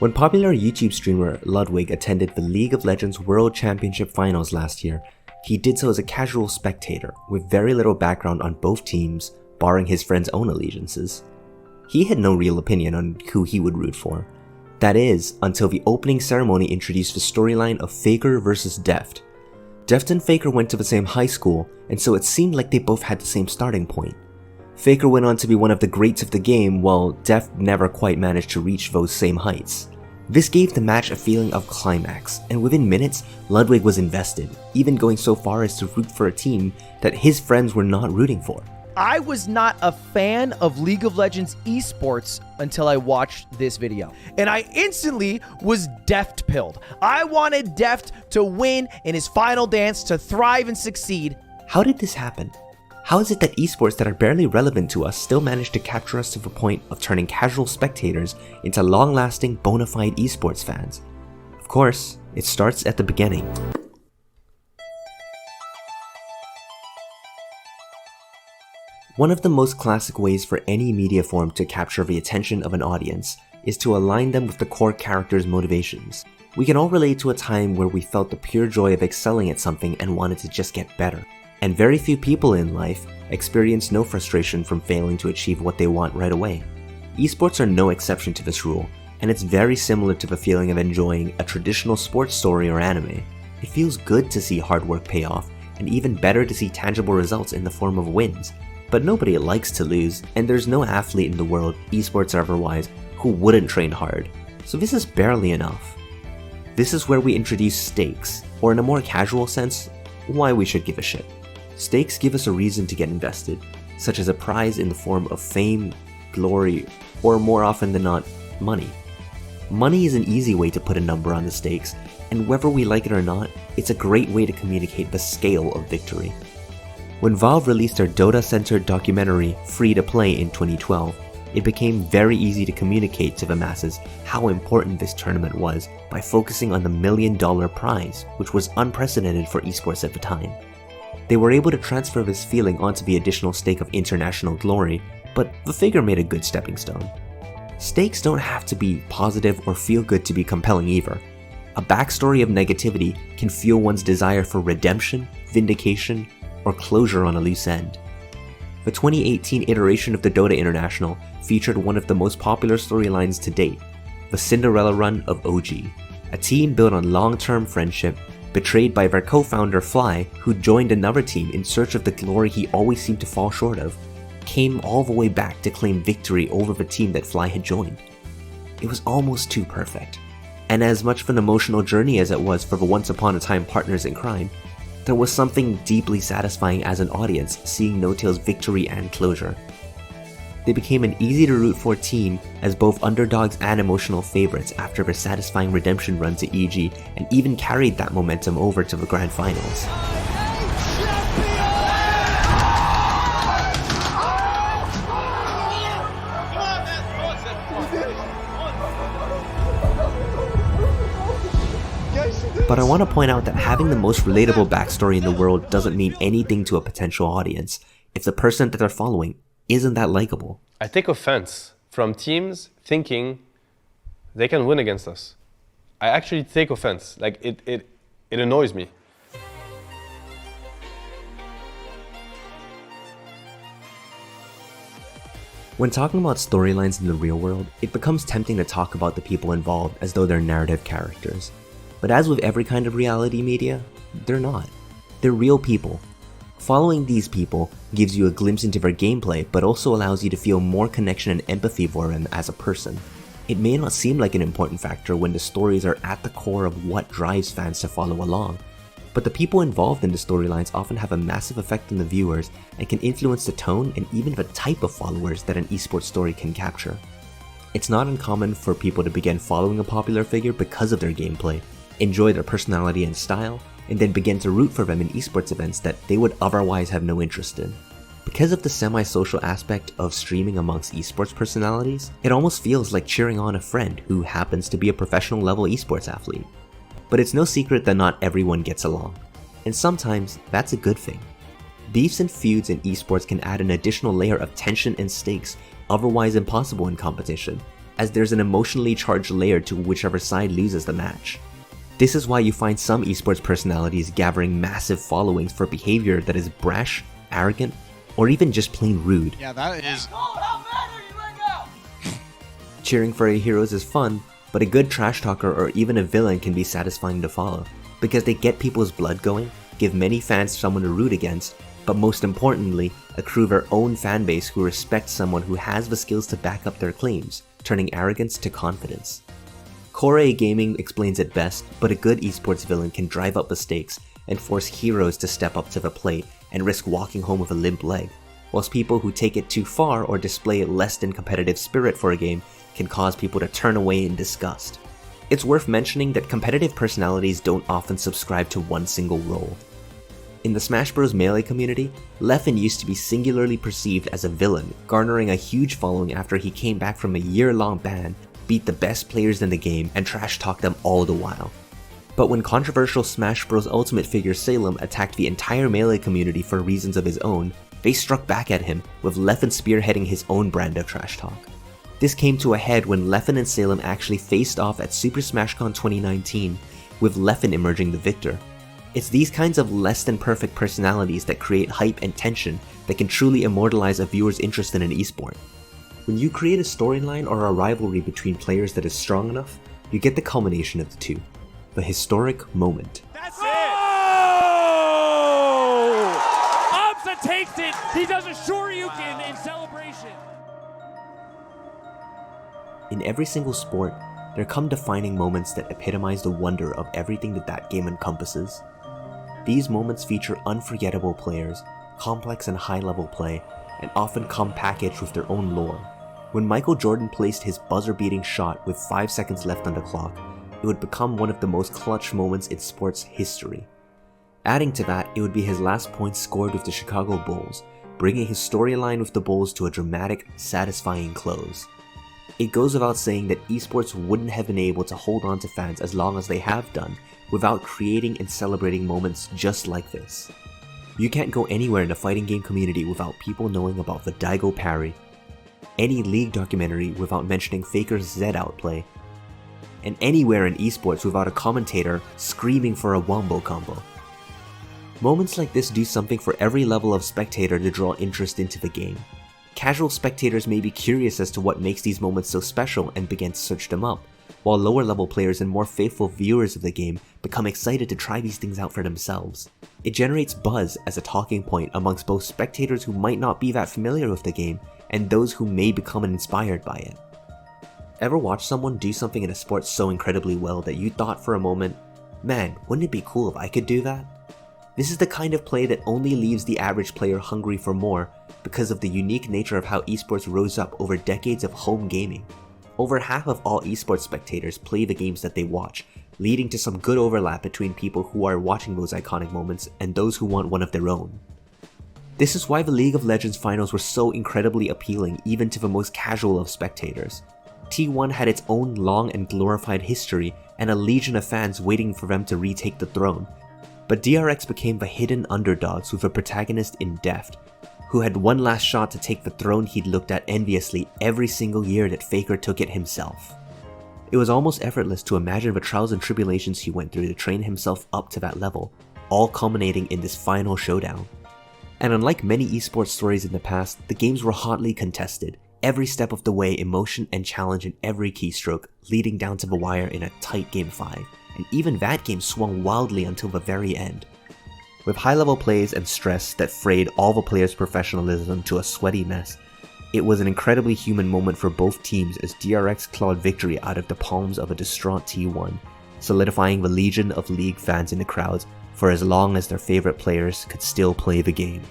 When popular YouTube streamer Ludwig attended the League of Legends World Championship Finals last year, he did so as a casual spectator with very little background on both teams, barring his friend's own allegiances. He had no real opinion on who he would root for. That is, until the opening ceremony introduced the storyline of Faker versus Deft. Deft and Faker went to the same high school, and so it seemed like they both had the same starting point. Faker went on to be one of the greats of the game, while Deft never quite managed to reach those same heights. This gave the match a feeling of climax, and within minutes, Ludwig was invested, even going so far as to root for a team that his friends were not rooting for. I was not a fan of League of Legends esports until I watched this video, and I instantly was Deft-pilled. I wanted Deft to win in his final dance, to thrive and succeed. How did this happen? How is it that esports that are barely relevant to us still manage to capture us to the point of turning casual spectators into long-lasting, bona fide esports fans? Of course, it starts at the beginning. One of the most classic ways for any media form to capture the attention of an audience is to align them with the core character's motivations. We can all relate to a time where we felt the pure joy of excelling at something and wanted to just get better. And very few people in life experience no frustration from failing to achieve what they want right away. Esports are no exception to this rule, and it's very similar to the feeling of enjoying a traditional sports story or anime. It feels good to see hard work pay off, and even better to see tangible results in the form of wins. But nobody likes to lose, and there's no athlete in the world, esports or otherwise, who wouldn't train hard. So this is barely enough. This is where we introduce stakes, or in a more casual sense, why we should give a shit. Stakes give us a reason to get invested, such as a prize in the form of fame, glory, or more often than not, money. Money is an easy way to put a number on the stakes, and whether we like it or not, it's a great way to communicate the scale of victory. When Valve released their Dota-centered documentary Free to Play in 2012, it became very easy to communicate to the masses how important this tournament was by focusing on the $1 million prize, which was unprecedented for esports at the time. They were able to transfer this feeling onto the additional stake of international glory, but the figure made a good stepping stone. Stakes don't have to be positive or feel good to be compelling either. A backstory of negativity can fuel one's desire for redemption, vindication, or closure on a loose end. The 2018 iteration of the Dota International featured one of the most popular storylines to date, the Cinderella run of OG, a team built on long-term friendship, betrayed by their co-founder Fly, who joined another team in search of the glory he always seemed to fall short of, came all the way back to claim victory over the team that Fly had joined. It was almost too perfect. And as much of an emotional journey as it was for the once upon a time partners in crime, there was something deeply satisfying as an audience seeing No-Tail's victory and closure. They became an easy to root for team as both underdogs and emotional favorites after their satisfying redemption run to EG, and even carried that momentum over to the grand finals. But I want to point out that having the most relatable backstory in the world doesn't mean anything to a potential audience if the person that they're following isn't that likable. I take offense from teams thinking they can win against us. I actually take offense. Like it annoys me. When talking about storylines in the real world, it becomes tempting to talk about the people involved as though they're narrative characters. But as with every kind of reality media, they're not. They're real people. Following these people gives you a glimpse into their gameplay, but also allows you to feel more connection and empathy for them as a person. It may not seem like an important factor when the stories are at the core of what drives fans to follow along, but the people involved in the storylines often have a massive effect on the viewers and can influence the tone and even the type of followers that an esports story can capture. It's not uncommon for people to begin following a popular figure because of their gameplay, enjoy their personality and style, and then begin to root for them in esports events that they would otherwise have no interest in. Because of the semi-social aspect of streaming amongst esports personalities, it almost feels like cheering on a friend who happens to be a professional level esports athlete. But it's no secret that not everyone gets along, and sometimes that's a good thing. Beefs and feuds in esports can add an additional layer of tension and stakes otherwise impossible in competition, as there's an emotionally charged layer to whichever side loses the match. This is why you find some esports personalities gathering massive followings for behavior that is brash, arrogant, or even just plain rude. Yeah, that is... Cheering for a heroes is fun, but a good trash talker or even a villain can be satisfying to follow, because they get people's blood going, give many fans someone to root against, but most importantly, accrue their own fanbase who respects someone who has the skills to back up their claims, turning arrogance to confidence. Core Gaming explains it best, but a good esports villain can drive up the stakes and force heroes to step up to the plate and risk walking home with a limp leg, whilst people who take it too far or display less than competitive spirit for a game can cause people to turn away in disgust. It's worth mentioning that competitive personalities don't often subscribe to one single role. In the Smash Bros. Melee community, Leffen used to be singularly perceived as a villain, garnering a huge following after he came back from a year-long ban, beat the best players in the game, and trash-talked them all the while. But when controversial Smash Bros. Ultimate figure Salem attacked the entire Melee community for reasons of his own, they struck back at him, with Leffen spearheading his own brand of trash talk. This came to a head when Leffen and Salem actually faced off at Super Smash Con 2019, with Leffen emerging the victor. It's these kinds of less than perfect personalities that create hype and tension that can truly immortalize a viewer's interest in an esport. When you create a storyline or a rivalry between players that is strong enough, you get the culmination of the two, the historic moment. That's it! Amsa takes it! He does a Shoryuken in celebration! In every single sport, there come defining moments that epitomize the wonder of everything that game encompasses. These moments feature unforgettable players, complex and high-level play, and often come packaged with their own lore. When Michael Jordan placed his buzzer-beating shot with 5 seconds left on the clock, it would become one of the most clutch moments in sports history. Adding to that, it would be his last point scored with the Chicago Bulls, bringing his storyline with the Bulls to a dramatic, satisfying close. It goes without saying that esports wouldn't have been able to hold on to fans as long as they have done without creating and celebrating moments just like this. You can't go anywhere in the fighting game community without people knowing about the Daigo parry, any League documentary without mentioning Faker's Z outplay, and anywhere in esports without a commentator screaming for a wombo combo. Moments like this do something for every level of spectator to draw interest into the game. Casual spectators may be curious as to what makes these moments so special and begin to search them up, while lower level players and more faithful viewers of the game become excited to try these things out for themselves. It generates buzz as a talking point amongst both spectators who might not be that familiar with the game and those who may become inspired by it. Ever watch someone do something in a sport so incredibly well that you thought for a moment, man, wouldn't it be cool if I could do that? This is the kind of play that only leaves the average player hungry for more because of the unique nature of how esports rose up over decades of home gaming. Over half of all esports spectators play the games that they watch, leading to some good overlap between people who are watching those iconic moments and those who want one of their own. This is why the League of Legends finals were so incredibly appealing even to the most casual of spectators. T1 had its own long and glorified history and a legion of fans waiting for them to retake the throne, but DRX became the hidden underdogs with a protagonist in Deft, who had one last shot to take the throne he'd looked at enviously every single year that Faker took it himself. It was almost effortless to imagine the trials and tribulations he went through to train himself up to that level, all culminating in this final showdown. And unlike many esports stories in the past, the games were hotly contested, every step of the way emotion and challenge in every keystroke, leading down to the wire in a tight Game 5, and even that game swung wildly until the very end. With high-level plays and stress that frayed all the players' professionalism to a sweaty mess, it was an incredibly human moment for both teams as DRX clawed victory out of the palms of a distraught T1, solidifying the legion of League fans in the crowds for as long as their favorite players could still play the game.